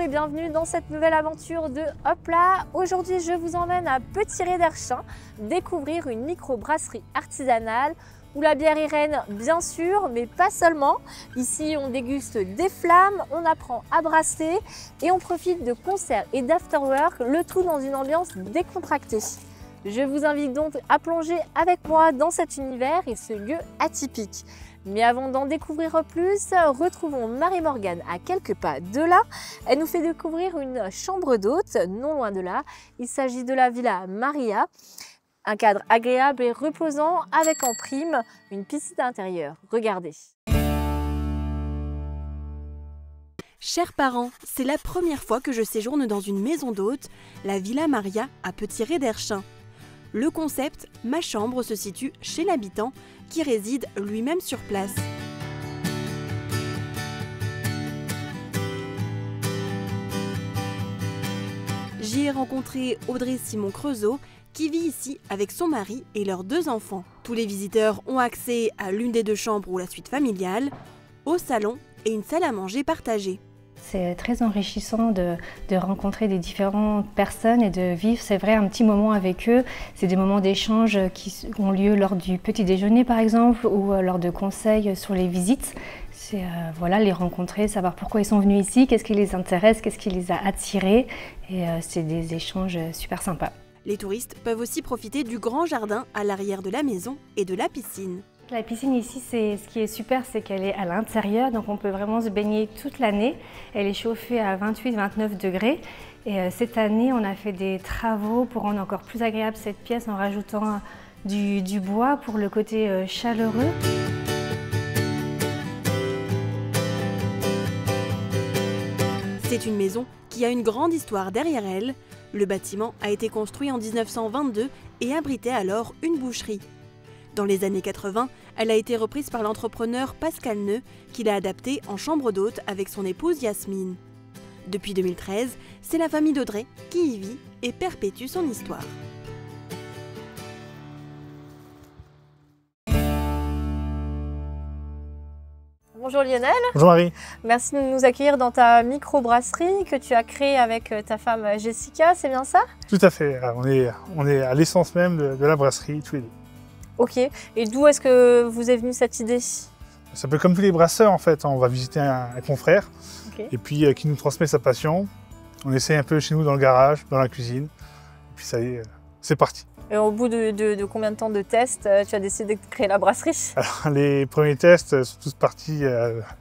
et bienvenue dans cette nouvelle aventure de Hopla. Aujourd'hui, je vous emmène à Petit-Ré-d'Erchin découvrir une microbrasserie artisanale où la bière Irène, bien sûr, mais pas seulement. Ici, on déguste des flammes, on apprend à brasser et on profite de concerts et d'afterwork, le tout dans une ambiance décontractée. Je vous invite donc à plonger avec moi dans cet univers et ce lieu atypique. Mais avant d'en découvrir plus, retrouvons Marie-Morgane à quelques pas de là. Elle nous fait découvrir une chambre d'hôte, non loin de là. Il s'agit de la Villa Maria. Un cadre agréable et reposant avec en prime une piscine intérieure. Regardez. Chers parents, c'est la première fois que je séjourne dans une maison d'hôte, la Villa Maria à Petit-Ré-d'Erchin. Le concept, ma chambre se situe chez l'habitant qui réside lui-même sur place. J'y ai rencontré Audrey Simon Creusot qui vit ici avec son mari et leurs 2 enfants. Tous les visiteurs ont accès à l'une des 2 chambres ou la suite familiale, au salon et une salle à manger partagée. C'est très enrichissant de rencontrer des différentes personnes et de vivre, c'est vrai, un petit moment avec eux. C'est des moments d'échange qui ont lieu lors du petit déjeuner par exemple ou lors de conseils sur les visites. C'est voilà, les rencontrer, savoir pourquoi ils sont venus ici, qu'est-ce qui les intéresse, qu'est-ce qui les a attirés. Et c'est des échanges super sympas. Les touristes peuvent aussi profiter du grand jardin à l'arrière de la maison et de la piscine. La piscine ici, ce qui est super, c'est qu'elle est à l'intérieur, donc on peut vraiment se baigner toute l'année. Elle est chauffée à 28-29 degrés. Et cette année, on a fait des travaux pour rendre encore plus agréable cette pièce en rajoutant du bois pour le côté chaleureux. C'est une maison qui a une grande histoire derrière elle. Le bâtiment a été construit en 1922 et abritait alors une boucherie. Dans les années 80, elle a été reprise par l'entrepreneur Pascal Neu, qui l'a adaptée en chambre d'hôte avec son épouse Yasmine. Depuis 2013, c'est la famille d'Audrey qui y vit et perpétue son histoire. Bonjour Lionel. Bonjour Marie. Merci de nous accueillir dans ta microbrasserie que tu as créée avec ta femme Jessica, c'est bien ça? Tout à fait, on est à l'essence même de la brasserie tous les 2. Ok, et d'où est-ce que vous est venue cette idée? C'est un peu comme tous les brasseurs en fait, on va visiter un confrère Okay. et puis qui nous transmet sa passion. On essaye un peu chez nous dans le garage, dans la cuisine, et puis ça y est, c'est parti. Et au bout de combien de temps de tests, tu as décidé de créer la brasserie? Alors, les premiers tests sont tous partis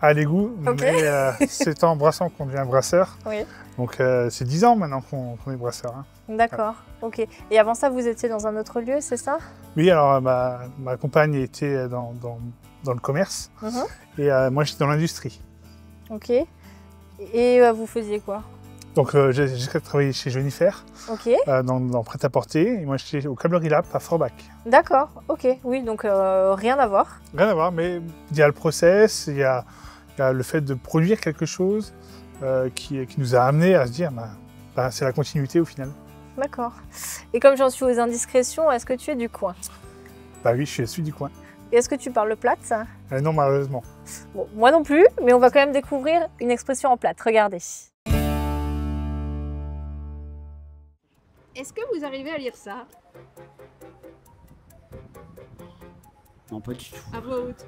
à l'égout, Okay. mais c'est en brassant qu'on devient brasseur. Oui. Donc c'est 10 ans maintenant qu'on est brasseur. Hein. D'accord, ok. Et avant ça, vous étiez dans un autre lieu, c'est ça? Oui, alors ma compagne était dans le commerce et moi j'étais dans l'industrie. Ok. Et vous faisiez quoi? Donc j'ai travaillé chez Jenifer, Ok. dans prêt-à-porter, et moi j'étais au Câblerie Lap à Forbach. D'accord, ok. Oui, donc rien à voir. Rien à voir, mais il y a le process, il y a le fait de produire quelque chose qui nous a amené à se dire c'est la continuité au final. D'accord. Et comme j'en suis aux indiscrétions, est-ce que tu es du coin? Bah oui, je suis du coin. Et est-ce que tu parles plate? Non, malheureusement. Bon, moi non plus, mais on va quand même découvrir une expression en plate. Regardez. Est-ce que vous arrivez à lire ça? Non, pas du tout. À voix haute.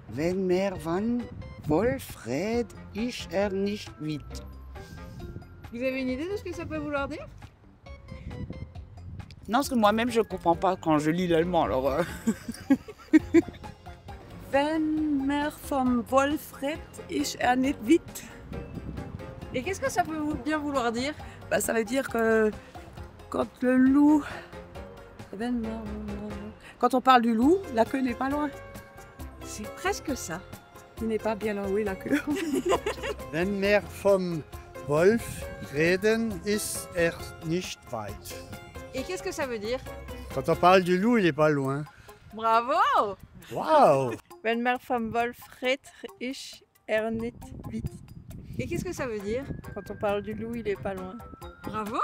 Wenn mer van Wolfred ich nicht wit. Vous avez une idée de ce que ça peut vouloir dire? Non, parce que moi-même je comprends pas quand je lis l'allemand, alors. Wenn mer vom Wolfred ich nicht wit. Et qu'est-ce que ça peut bien vouloir dire? Bah, ça veut dire que quand le loup. Quand on parle du loup, la queue n'est pas loin. C'est presque ça. Il n'est pas bien loin, oui, la queue. Wenn wir vom Wolf reden, ist nicht weit. Et qu'est-ce que ça veut dire? Quand on parle du loup, il n'est pas loin. Bravo! Waouh! Wenn man vom Wolf redet, ist nicht weit. Et qu'est-ce que ça veut dire? Quand on parle du loup, il est pas loin. Bravo!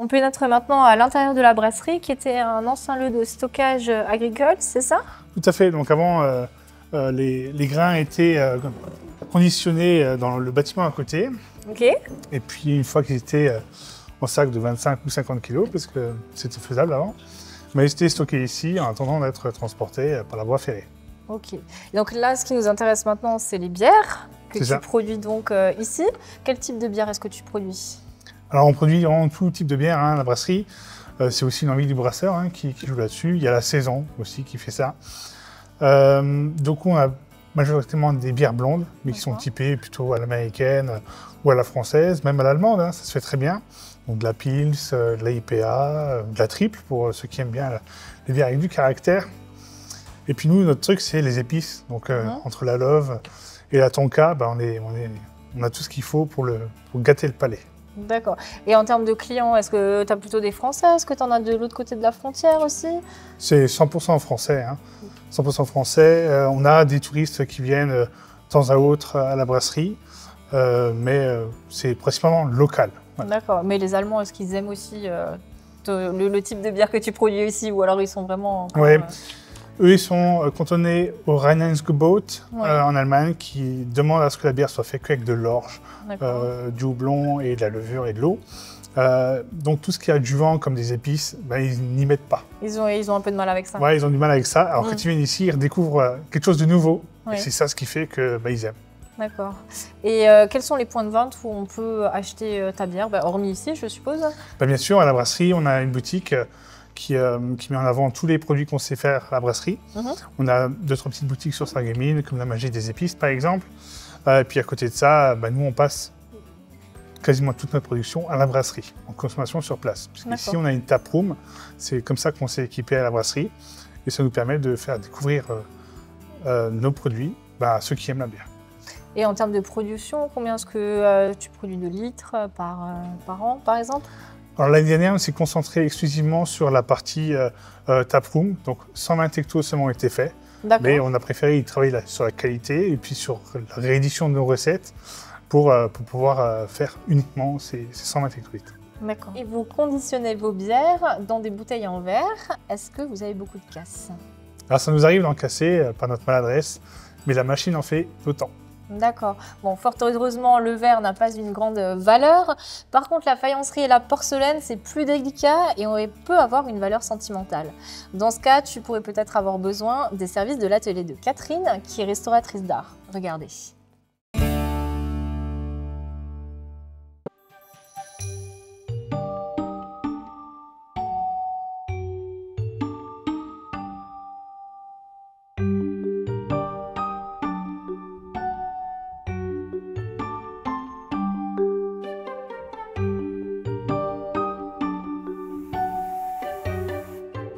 On pénètre maintenant à l'intérieur de la brasserie qui était un ancien lieu de stockage agricole, c'est ça? Tout à fait. Donc avant, les grains étaient conditionnés dans le bâtiment à côté. Ok. Et puis une fois qu'ils étaient en sac de 25 ou 50 kilos, parce que c'était faisable avant, mais ils étaient stockés ici en attendant d'être transportés par la voie ferrée. Ok. Donc là, ce qui nous intéresse maintenant, c'est les bières que C'est tu ça. produis donc ici. Quel type de bière est-ce que tu produis? Alors on produit vraiment tout type de bière, hein, la brasserie. C'est aussi une envie du brasseur hein, qui joue là-dessus. Il y a la saison aussi qui fait ça. Donc on a majoritairement des bières blondes, mais qui sont typées plutôt à l'américaine ou à la française, même à l'allemande, hein, ça se fait très bien. Donc de la Pils, de la IPA, de la triple pour ceux qui aiment bien les bières avec du caractère. Et puis nous, notre truc, c'est les épices. Donc entre la love et la tonka, bah, on a tout ce qu'il faut pour gâter le palais. D'accord. Et en termes de clients, est-ce que tu as plutôt des Français? Est-ce que tu en as de l'autre côté de la frontière aussi? C'est 100% français. Hein. 100% français. On a des touristes qui viennent de temps à autre à la brasserie, mais c'est principalement local. Voilà. D'accord. Mais les Allemands, est-ce qu'ils aiment aussi le type de bière que tu produis ici, ou alors ils sont vraiment... Oui. Eux, ils sont cantonnés au Reinheitsgebot en Allemagne, qui demande à ce que la bière soit faite qu'avec de l'orge, du houblon et de la levure et de l'eau. Donc tout ce qui est adjuvant comme des épices, ben, ils n'y mettent pas. Ils ont un peu de mal avec ça. Ouais, ils ont du mal avec ça. Alors quand ils viennent ici, ils redécouvrent quelque chose de nouveau. Et c'est ça ce qui fait que ils aiment. D'accord. Et quels sont les points de vente où on peut acheter ta bière, hormis ici, je suppose? Bien sûr, à la brasserie, on a une boutique qui met en avant tous les produits qu'on sait faire à la brasserie. On a 2-3 petites boutiques sur Sarreguemines, comme la Magie des épices, par exemple. Et puis à côté de ça, nous, on passe quasiment toute notre production à la brasserie, en consommation sur place. Ici, on a une taproom, c'est comme ça qu'on s'est équipé à la brasserie, et ça nous permet de faire découvrir nos produits à ceux qui aiment la bière. Et en termes de production, combien est-ce que tu produis de litres par an, par exemple? Alors l'année dernière, on s'est concentré exclusivement sur la partie taproom, donc 120 hectos seulement ont été faits, mais on a préféré y travailler sur la qualité et puis sur la réédition de nos recettes pour pouvoir faire uniquement ces 120 hectolitres. D'accord. Et vous conditionnez vos bières dans des bouteilles en verre. Est-ce que vous avez beaucoup de casse? Alors ça nous arrive d'en casser par notre maladresse, mais la machine en fait autant. D'accord. Bon, fort heureusement, le verre n'a pas une grande valeur. Par contre, la faïencerie et la porcelaine, c'est plus délicat et on peut avoir une valeur sentimentale. Dans ce cas, tu pourrais peut-être avoir besoin des services de l'atelier de Catherine, qui est restauratrice d'art. Regardez.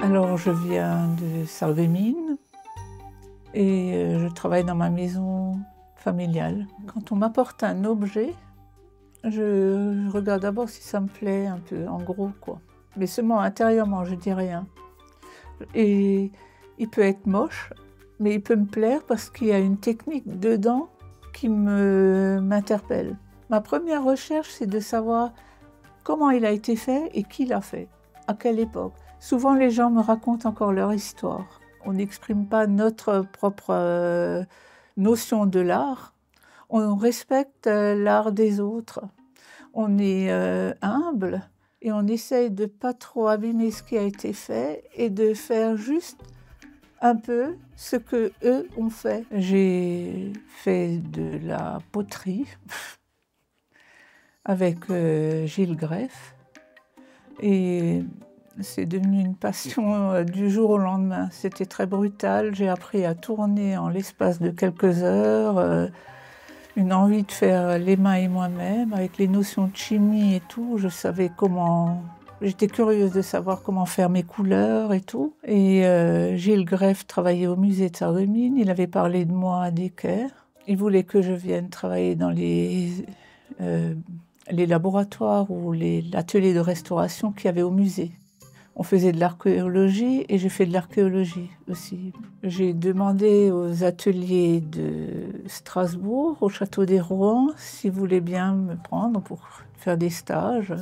Alors, je viens de Sarreguemines et je travaille dans ma maison familiale. Quand on m'apporte un objet, je regarde d'abord si ça me plaît un peu, en gros, quoi. Mais seulement intérieurement, je dis rien. Et il peut être moche, mais il peut me plaire parce qu'il y a une technique dedans qui m'interpelle. Ma première recherche, c'est de savoir comment il a été fait et qui l'a fait, à quelle époque. Souvent, les gens me racontent encore leur histoire. On n'exprime pas notre propre notion de l'art. On respecte l'art des autres. On est humble et on essaye de ne pas trop abîmer ce qui a été fait et de faire juste un peu ce qu'eux ont fait. J'ai fait de la poterie avec Gilles Greff et c'est devenu une passion du jour au lendemain. C'était très brutal. J'ai appris à tourner en l'espace de quelques heures. Une envie de faire les mains et moi-même, avec les notions de chimie et tout. Je savais comment... J'étais curieuse de savoir comment faire mes couleurs et tout. Et Gilles Greff travaillait au musée de Sarreguemines. Il avait parlé de moi à Decker. Il voulait que je vienne travailler dans les laboratoires ou l'atelier de restauration qu'il y avait au musée. On faisait de l'archéologie et j'ai fait de l'archéologie aussi. J'ai demandé aux ateliers de Strasbourg, au château des Rouen, s'ils voulaient bien me prendre pour faire des stages.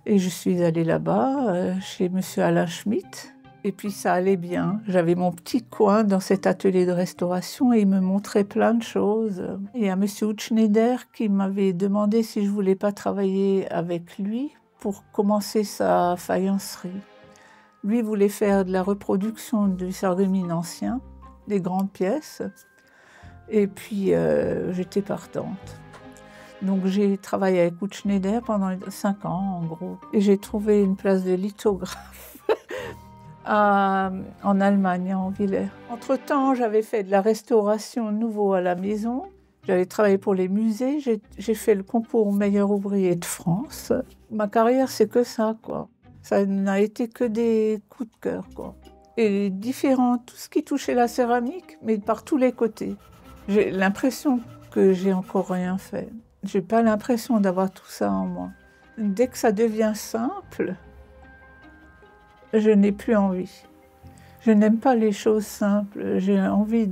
Et je suis allée là-bas, chez monsieur Alain Schmitt. Et puis ça allait bien. J'avais mon petit coin dans cet atelier de restauration et il me montrait plein de choses. Il y a monsieur Hutschneider qui m'avait demandé si je voulais pas travailler avec lui pour commencer sa faïencerie. Lui voulait faire de la reproduction du sarreguemines ancien, des grandes pièces. Et puis j'étais partante. Donc j'ai travaillé avec Hutschneider pendant 5 ans en gros. Et j'ai trouvé une place de lithographe en Allemagne, en Villers. Entre-temps, j'avais fait de la restauration nouveau à la maison. J'avais travaillé pour les musées. J'ai fait le concours meilleur ouvrier de France. Ma carrière, c'est que ça, quoi. Ça n'a été que des coups de cœur, quoi. Et différent, tout ce qui touchait la céramique, mais par tous les côtés. J'ai l'impression que j'ai encore rien fait. J'ai pas l'impression d'avoir tout ça en moi. Dès que ça devient simple, je n'ai plus envie. Je n'aime pas les choses simples. J'ai envie.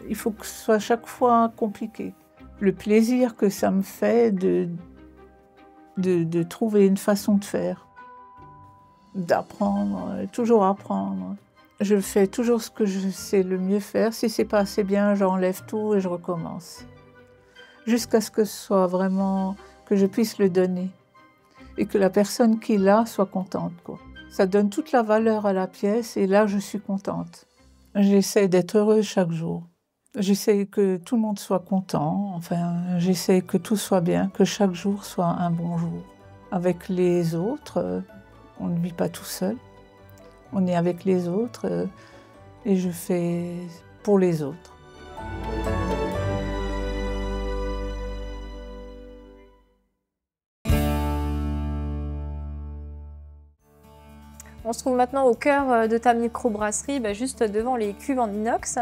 Il faut que ce soit chaque fois compliqué. Le plaisir que ça me fait de trouver une façon de faire, d'apprendre, toujours apprendre. Je fais toujours ce que je sais le mieux faire. Si c'est pas assez bien, j'enlève tout et je recommence. Jusqu'à ce que ce soit vraiment, que je puisse le donner. Et que la personne qui l'a soit contente, quoi. Ça donne toute la valeur à la pièce et là, je suis contente. J'essaie d'être heureuse chaque jour. J'essaie que tout le monde soit content. Enfin, j'essaie que tout soit bien, que chaque jour soit un bon jour. Avec les autres, on ne vit pas tout seul. On est avec les autres et je fais pour les autres. On se trouve maintenant au cœur de ta microbrasserie, juste devant les cuves en inox.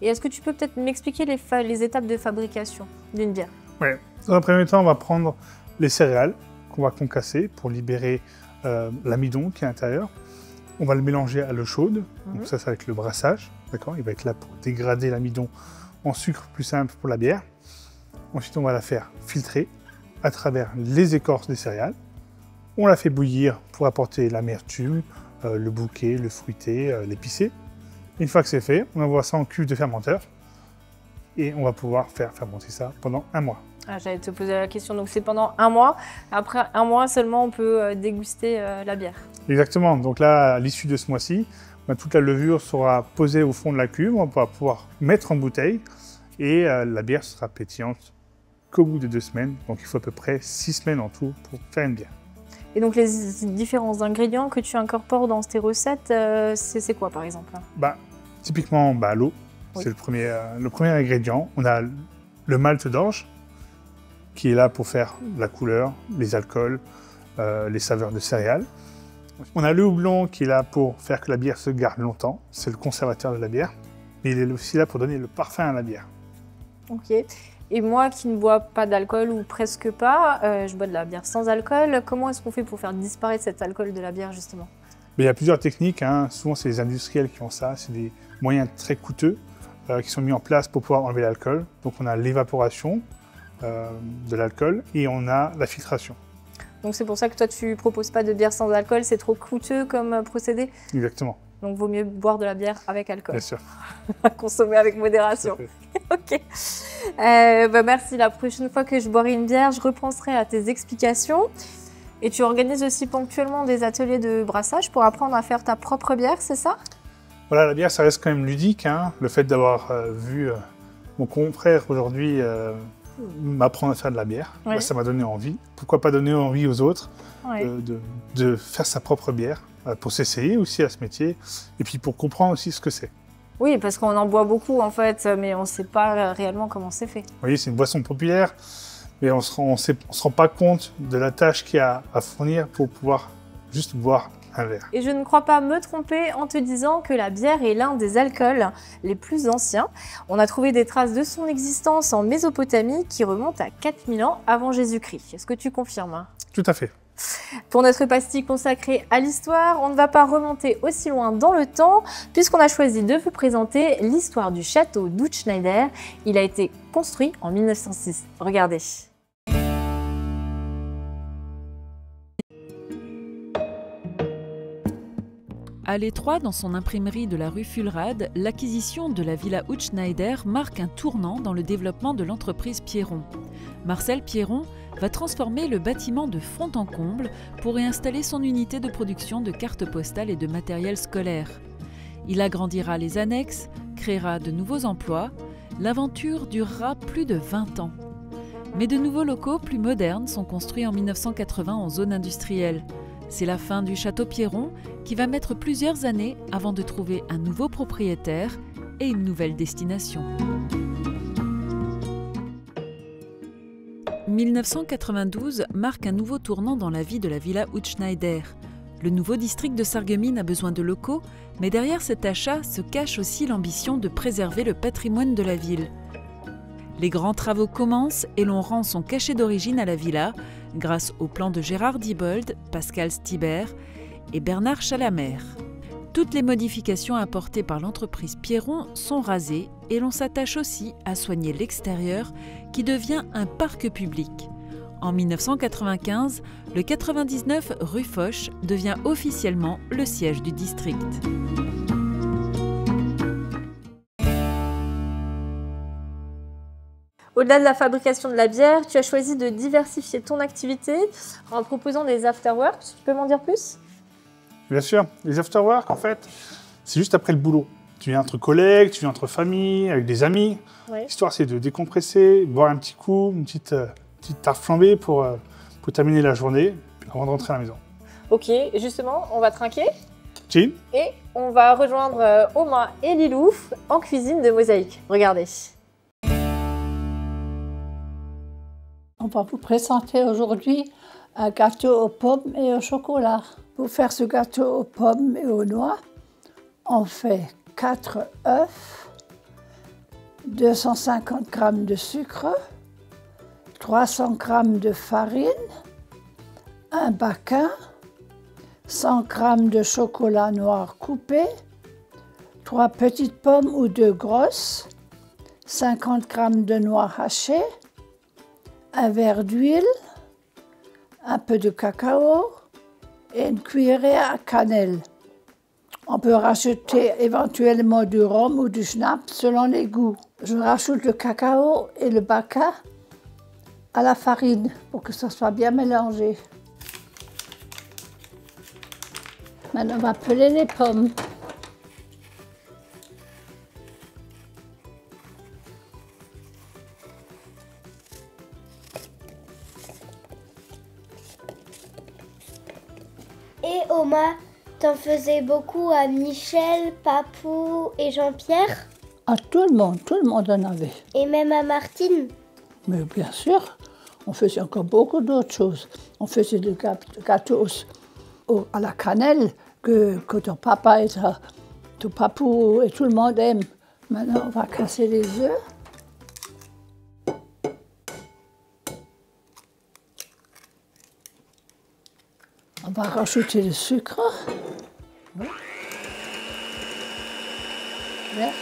Et est-ce que tu peux peut-être m'expliquer les étapes de fabrication d'une bière? Oui. Dans un premier temps, on va prendre les céréales qu'on va concasser pour libérer l'amidon qui est à l'intérieur. On va le mélanger à l'eau chaude, donc ça va être le brassage, d'accord? Il va être là pour dégrader l'amidon en sucre plus simple pour la bière. Ensuite, on va la faire filtrer à travers les écorces des céréales. On la fait bouillir pour apporter l'amertume, le bouquet, le fruité, l'épicé. Une fois que c'est fait, on envoie ça en cuve de fermenteur et on va pouvoir faire fermenter ça pendant 1 mois. Ah, j'allais te poser la question, donc c'est pendant 1 mois. Après 1 mois seulement, on peut déguster la bière. Exactement, donc là, à l'issue de ce mois-ci, toute la levure sera posée au fond de la cuve, on va pouvoir mettre en bouteille et la bière sera pétillante qu'au bout de 2 semaines. Donc il faut à peu près 6 semaines en tout pour faire une bière. Et donc les différents ingrédients que tu incorpores dans tes recettes, c'est quoi par exemple? Typiquement l'eau, oui. C'est le premier ingrédient. On a le malt d'orge qui est là pour faire la couleur, les alcools, les saveurs de céréales. On a le houblon qui est là pour faire que la bière se garde longtemps, c'est le conservateur de la bière. Mais il est aussi là pour donner le parfum à la bière. Ok. Et moi qui ne bois pas d'alcool ou presque pas, je bois de la bière sans alcool. Comment est-ce qu'on fait pour faire disparaître cet alcool de la bière justement? Il y a plusieurs techniques, souvent c'est les industriels qui ont ça, c'est des moyens très coûteux qui sont mis en place pour pouvoir enlever l'alcool. Donc on a l'évaporation de l'alcool et on a la filtration. Donc c'est pour ça que toi tu proposes pas de bière sans alcool, c'est trop coûteux comme procédé? Exactement. Donc vaut mieux boire de la bière avec alcool. Bien sûr. Consommer avec modération. Ok. Merci. La prochaine fois que je boirai une bière, je repenserai à tes explications. Et tu organises aussi ponctuellement des ateliers de brassage pour apprendre à faire ta propre bière, c'est ça? Voilà, la bière, ça reste quand même ludique. Le fait d'avoir vu mon confrère aujourd'hui m'apprendre à faire de la bière, oui. Ça m'a donné envie. Pourquoi pas donner envie aux autres oui. de faire sa propre bière, pour s'essayer aussi à ce métier, et puis pour comprendre aussi ce que c'est. Oui, parce qu'on en boit beaucoup en fait, mais on ne sait pas réellement comment c'est fait. Vous voyez, c'est une boisson populaire, mais on ne se rend pas compte de la tâche qu'il y a à fournir pour pouvoir juste boire un verre. Et je ne crois pas me tromper en te disant que la bière est l'un des alcools les plus anciens. On a trouvé des traces de son existence en Mésopotamie qui remontent à 4000 ans avant Jésus-Christ. Est-ce que tu confirmes? Tout à fait. Pour notre pastille consacrée à l'histoire, on ne va pas remonter aussi loin dans le temps puisqu'on a choisi de vous présenter l'histoire du château d'Hutschneider. Il a été construit en 1906. Regardez. À l'étroit, dans son imprimerie de la rue Fulrad, l'acquisition de la Villa Hutschneider marque un tournant dans le développement de l'entreprise Pierron. Marcel Pierron va transformer le bâtiment de fond en comble pour y installer son unité de production de cartes postales et de matériel scolaire. Il agrandira les annexes, créera de nouveaux emplois. L'aventure durera plus de 20 ans. Mais de nouveaux locaux plus modernes sont construits en 1980 en zone industrielle. C'est la fin du château Pierron qui va mettre plusieurs années avant de trouver un nouveau propriétaire et une nouvelle destination. 1992 marque un nouveau tournant dans la vie de la Villa Hutschneider. Le nouveau district de Sarreguemines a besoin de locaux, mais derrière cet achat se cache aussi l'ambition de préserver le patrimoine de la ville. Les grands travaux commencent et l'on rend son cachet d'origine à la villa grâce aux plans de Gérard Diebold, Pascal Stibert et Bernard Chalamer. Toutes les modifications apportées par l'entreprise Pierron sont rasées et l'on s'attache aussi à soigner l'extérieur qui devient un parc public. En 1995, le 99 rue Foch devient officiellement le siège du district. Au-delà de la fabrication de la bière, tu as choisi de diversifier ton activité en proposant des afterworks. Tu peux m'en dire plus? Bien sûr, les afterworks, en fait, c'est juste après le boulot. Tu viens entre collègues, tu viens entre familles, avec des amis. Ouais. L'histoire, c'est de décompresser, boire un petit coup, une petite tarte flambée pour terminer la journée avant de rentrer à la maison. Ok, justement, on va trinquer. Jean? Et on va rejoindre Oma et Lilou en cuisine de Mosaïque. Regardez. On va vous présenter aujourd'hui un gâteau aux pommes et au chocolat. Pour faire ce gâteau aux pommes et aux noix, on fait 4 œufs, 250 g de sucre, 300 g de farine, un baquin, 100 g de chocolat noir coupé, 3 petites pommes ou 2 grosses, 50 g de noix hachées, un verre d'huile, un peu de cacao et une cuillerée à cannelle. On peut rajouter éventuellement du rhum ou du schnapp selon les goûts. Je rajoute le cacao et le baquin à la farine pour que ça soit bien mélangé. Maintenant, on va peler les pommes. Et Oma, t'en faisais beaucoup à Michel, Papou et Jean-Pierre? À tout le monde en avait. Et même à Martine? Mais bien sûr, on faisait encore beaucoup d'autres choses. On faisait des gâteaux à la cannelle que ton papa et ton papou et tout le monde aime. Maintenant, on va casser les œufs. On va rajouter le sucre. Oui. Yes.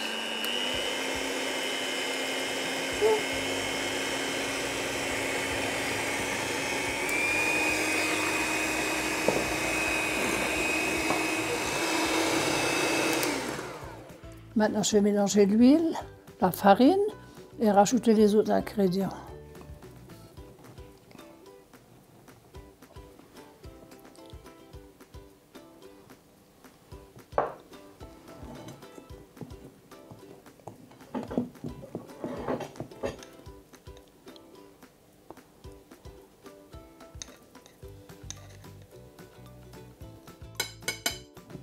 Maintenant, je vais mélanger l'huile, la farine et rajouter les autres ingrédients.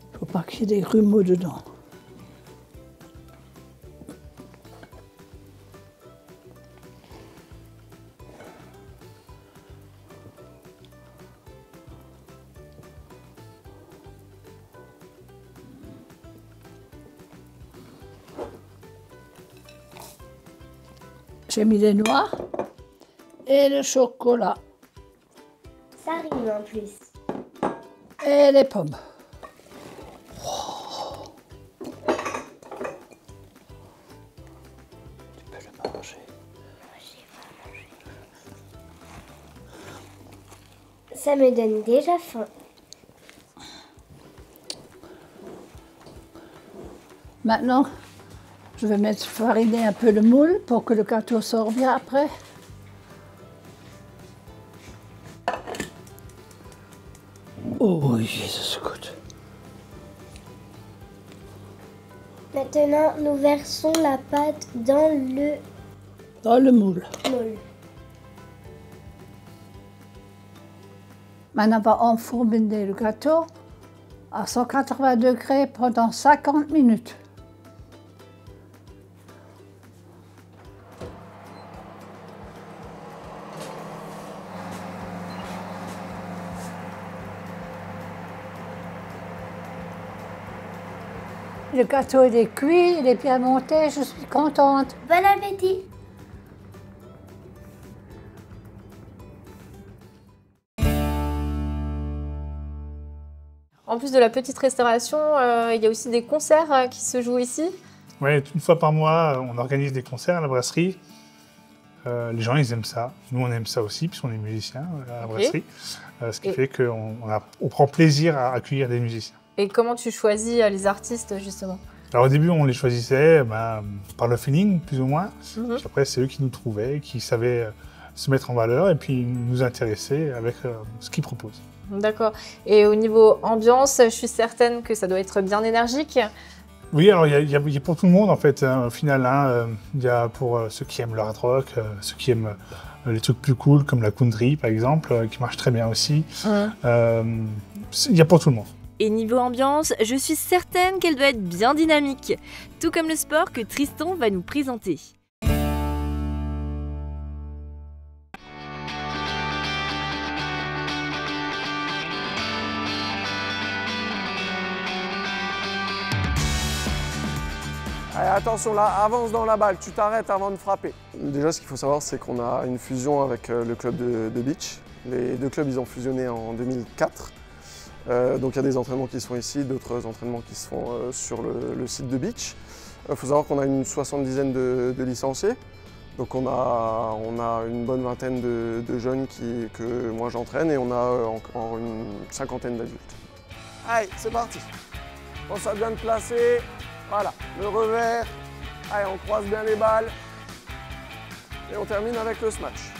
Il ne faut pas qu'il y ait des grumeaux dedans. J'ai mis les noix et le chocolat. Ça rime en plus. Et les pommes. Tu peux le manger. Ça me donne déjà faim. Maintenant, je vais mettre fariner un peu le moule pour que le gâteau sorte bien après. Oh, Jésus, écoute. Maintenant, nous versons la pâte dans le moule. Maintenant, on va enfourner le gâteau à 180 degrés pendant 50 minutes. Le gâteau il est cuit, il est bien monté, je suis contente. Bon appétit! En plus de la petite restauration, il y a aussi des concerts qui se jouent ici. Oui, une fois par mois, on organise des concerts à la brasserie. Les gens, ils aiment ça. Nous, on aime ça aussi, puisqu'on est musiciens à la brasserie. Ce qui fait qu'on prend plaisir à accueillir des musiciens. Et comment tu choisis les artistes, justement? Alors au début, on les choisissait par le feeling, plus ou moins. Puis après, c'est eux qui nous trouvaient, qui savaient se mettre en valeur et puis nous intéresser avec ce qu'ils proposent. D'accord. Et au niveau ambiance, je suis certaine que ça doit être bien énergique. Oui, alors il y a pour tout le monde, en fait, au final. Il y a pour ceux qui aiment le hard rock, ceux qui aiment les trucs plus cool, comme la country, par exemple, qui marche très bien aussi. Il y a pour tout le monde. Et niveau ambiance, je suis certaine qu'elle doit être bien dynamique, tout comme le sport que Tristan va nous présenter. Allez, attention là, avance dans la balle, tu t'arrêtes avant de frapper. Déjà, ce qu'il faut savoir, c'est qu'on a une fusion avec le club de beach. Les deux clubs, ils ont fusionné en 2004. Donc il y a des entraînements qui se font ici, d'autres entraînements qui se font sur le site de beach. Il faut savoir qu'on a une 70aine de licenciés. Donc on a une bonne vingtaine de jeunes que moi j'entraîne et on a encore une 50aine d'adultes. Allez, c'est parti. Pense à bien te placer. Voilà, le revers. Allez, on croise bien les balles. Et on termine avec le smash.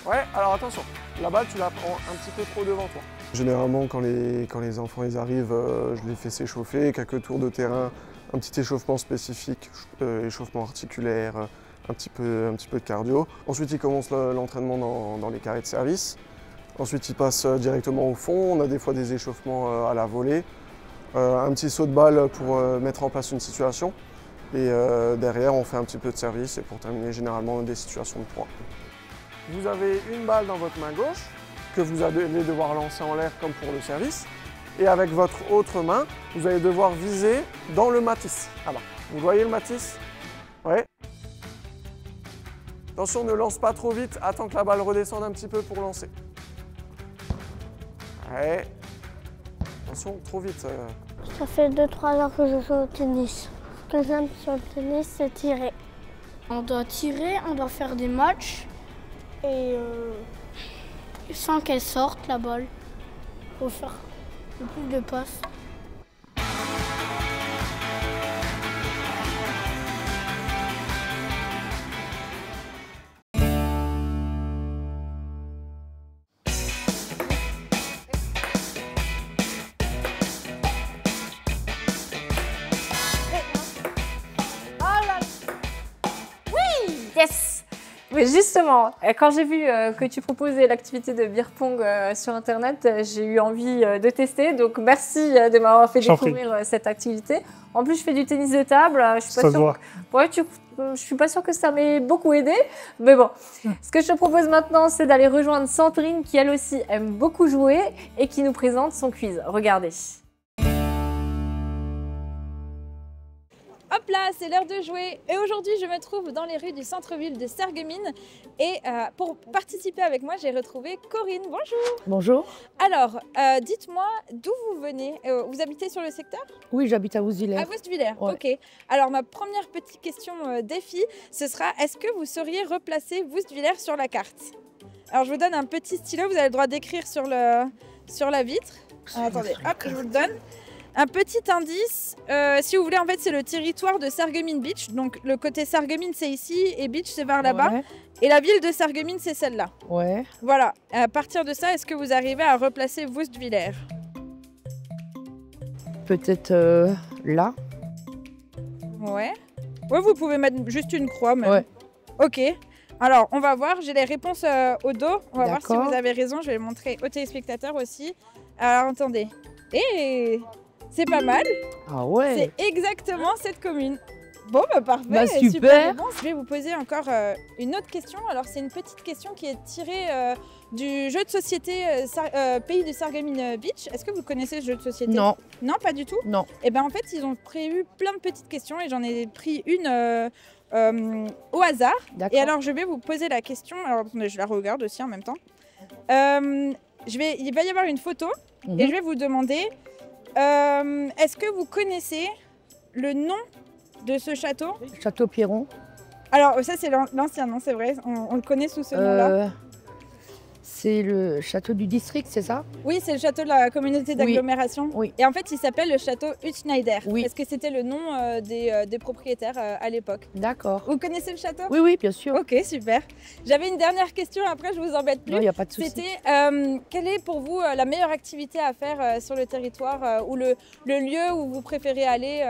Ouais, alors attention, la balle tu la prends un petit peu trop devant toi. Généralement, quand les enfants ils arrivent, je les fais s'échauffer, quelques tours de terrain, un petit échauffement spécifique, échauffement articulaire, un petit peu de cardio. Ensuite, ils commencent l'entraînement dans les carrés de service. Ensuite, ils passent directement au fond. On a des fois des échauffements à la volée. Un petit saut de balle pour mettre en place une situation. Et derrière, on fait un petit peu de service et pour terminer, généralement, des situations de points. Vous avez une balle dans votre main gauche que vous allez devoir lancer en l'air comme pour le service. Et avec votre autre main, vous allez devoir viser dans le matisse. Alors, vous voyez le matisse? Ouais. Attention, ne lance pas trop vite, attends que la balle redescende un petit peu pour lancer. Ouais. Attention, trop vite. Ça fait 2-3 heures que je joue au tennis. Ce que j'aime sur le tennis, c'est tirer. On doit tirer, on doit faire des matchs. Et sans qu'elle sorte, la balle, il faut faire le plus de passes. Yes! Mais justement, quand j'ai vu que tu proposais l'activité de beer pong sur Internet, j'ai eu envie de tester. Donc, merci de m'avoir fait découvrir cette activité. En plus, je fais du tennis de table. Je suis pas sûre... Ouais, je suis pas sûre que ça m'ait beaucoup aidé. Mais bon, ce que je te propose maintenant, c'est d'aller rejoindre Sandrine, qui elle aussi aime beaucoup jouer et qui nous présente son quiz. Regardez. Hop là, c'est l'heure de jouer et aujourd'hui je me trouve dans les rues du centre-ville de Sarreguemines et pour participer avec moi j'ai retrouvé Corinne. Bonjour. Bonjour. Alors, dites-moi d'où vous venez, vous habitez sur le secteur? Oui, j'habite à Woustviller. À Woustviller, ouais. Ok. Alors ma première petite question défi, ce sera est-ce que vous sauriez replacer Woustviller sur la carte? Alors je vous donne un petit stylo, vous avez le droit d'écrire sur la vitre. Attendez, hop, je vous le donne. Un petit indice, si vous voulez, en fait, c'est le territoire de Sarreguemines Beach. Donc, le côté Sarreguemines, c'est ici et Beach, c'est vers là-bas. Ouais. Et la ville de Sarreguemines, c'est celle-là. Ouais. Voilà. À partir de ça, est-ce que vous arrivez à replacer Woestwiller? Peut-être là. Ouais. Ouais, vous pouvez mettre juste une croix même. Ouais. Ok. Alors, on va voir. J'ai les réponses au dos. On va voir si D'accord. vous avez raison. Je vais les montrer aux téléspectateurs aussi. Alors, attendez. Et c'est pas mal. Ah ouais. C'est exactement cette commune. Bon, bah parfait. Bah, super. Bon, je vais vous poser encore une autre question. Alors, c'est une petite question qui est tirée du jeu de société Pays de Sarreguemines Beach. Est-ce que vous connaissez ce jeu de société? Non. Non, pas du tout? Non. Et bien, en fait, ils ont prévu plein de petites questions et j'en ai pris une au hasard. Et alors, je vais vous poser la question. Alors, attendez, je la regarde aussi en même temps. Il va y avoir une photo et je vais vous demander est-ce que vous connaissez le nom de ce château? Château Pierron. Alors, ça, c'est l'ancien nom, c'est vrai. On le connaît sous ce nom-là. C'est le château du district, c'est ça? Oui, c'est le château de la communauté d'agglomération. Oui. Et en fait, il s'appelle le château Hutschneider. Oui. Parce que c'était le nom des propriétaires à l'époque. D'accord. Vous connaissez le château? Oui, oui, bien sûr. Ok, super. J'avais une dernière question, après je vous embête plus. Non, il n'y a pas de souci. C'était, quelle est pour vous la meilleure activité à faire sur le territoire ou le lieu où vous préférez aller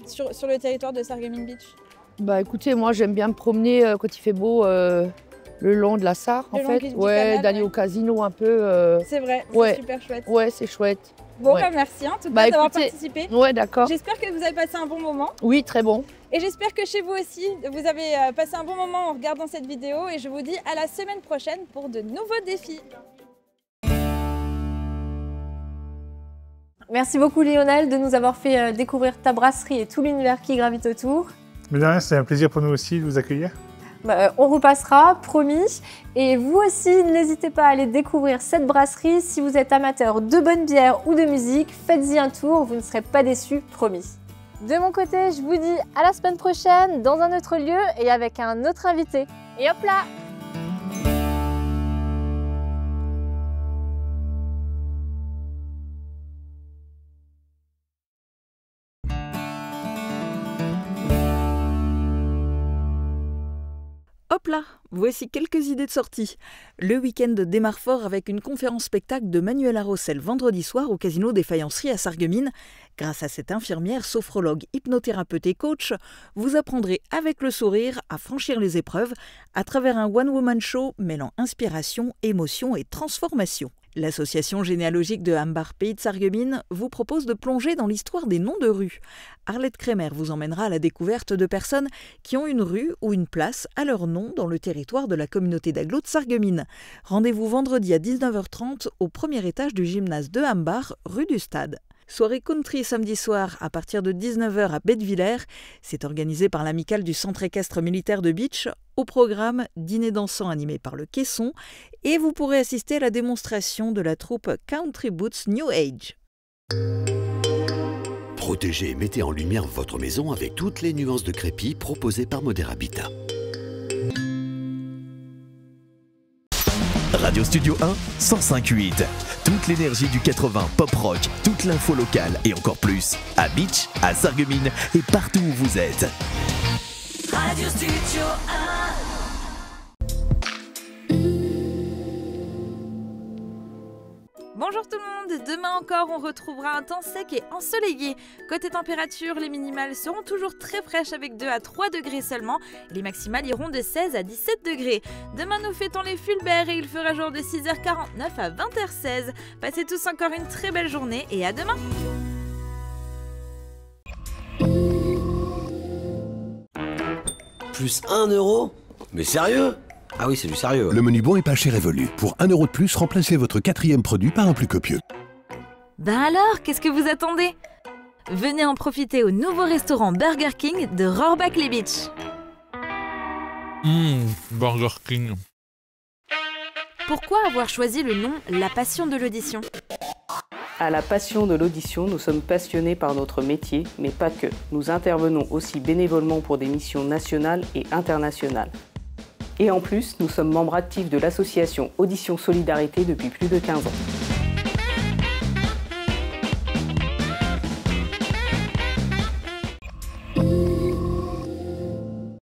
sur le territoire de Sarreguemines Beach? Bah écoutez, moi j'aime bien me promener quand il fait beau le long de la Sarre, en fait. Ouais, d'aller au casino un peu. C'est vrai, ouais. c'est super chouette. Ouais, c'est chouette. Bon, ouais. bah merci en tout cas d'avoir participé. Ouais, d'accord. J'espère que vous avez passé un bon moment. Oui, très bon. Et j'espère que chez vous aussi, vous avez passé un bon moment en regardant cette vidéo. Et je vous dis à la semaine prochaine pour de nouveaux défis. Merci beaucoup Lionel de nous avoir fait découvrir ta brasserie et tout l'univers qui gravite autour. Mais derrière, c'est un plaisir pour nous aussi de vous accueillir. On repassera, promis. Et vous aussi, n'hésitez pas à aller découvrir cette brasserie. Si vous êtes amateur de bonne bière ou de musique, faites-y un tour, vous ne serez pas déçus, promis. De mon côté, je vous dis à la semaine prochaine dans un autre lieu et avec un autre invité. Et hop là! Hop là, voici quelques idées de sortie. Le week-end démarre fort avec une conférence-spectacle de Manuela Rossel vendredi soir au Casino des Faïenceries à Sarreguemines. Grâce à cette infirmière, sophrologue, hypnothérapeute et coach, vous apprendrez avec le sourire à franchir les épreuves à travers un one-woman show mêlant inspiration, émotion et transformation. L'association généalogique de Hambar Pays de Sarreguemines vous propose de plonger dans l'histoire des noms de rues. Arlette Kremer vous emmènera à la découverte de personnes qui ont une rue ou une place à leur nom dans le territoire de la communauté d'agglo de Sarreguemines. Rendez-vous vendredi à 19h30 au premier étage du gymnase de Hambar, rue du Stade. Soirée country samedi soir à partir de 19h à Bettevillers. C'est organisé par l'amicale du Centre équestre militaire de Beach. Au programme, dîner dansant animé par le caisson. Et vous pourrez assister à la démonstration de la troupe Country Boots New Age. Protégez et mettez en lumière votre maison avec toutes les nuances de crépi proposées par Modern Habitat. Radio Studio 1, 105.8. Toute l'énergie du 80 pop rock, toute l'info locale et encore plus. À Beach, à Sarreguemines et partout où vous êtes. Radio Studio 1. Bonjour tout le monde, demain encore on retrouvera un temps sec et ensoleillé. Côté température, les minimales seront toujours très fraîches avec 2 à 3 degrés seulement. Les maximales iront de 16 à 17 degrés. Demain nous fêtons les Fulbert et il fera jour de 6h49 à 20h16. Passez tous encore une très belle journée et à demain. Plus 1 euro? Mais sérieux? Ah oui, c'est du sérieux. Le menu bon et pas cher évolue. Pour 1 euro de plus, remplacez votre 4e produit par un plus copieux. Ben alors, qu'est-ce que vous attendez? Venez en profiter au nouveau restaurant Burger King de Rohrbach-les-Beach. Burger King. Pourquoi avoir choisi le nom La Passion de l'audition? À la Passion de l'audition, nous sommes passionnés par notre métier, mais pas que. Nous intervenons aussi bénévolement pour des missions nationales et internationales. Et en plus, nous sommes membres actifs de l'association Audition Solidarité depuis plus de 15 ans.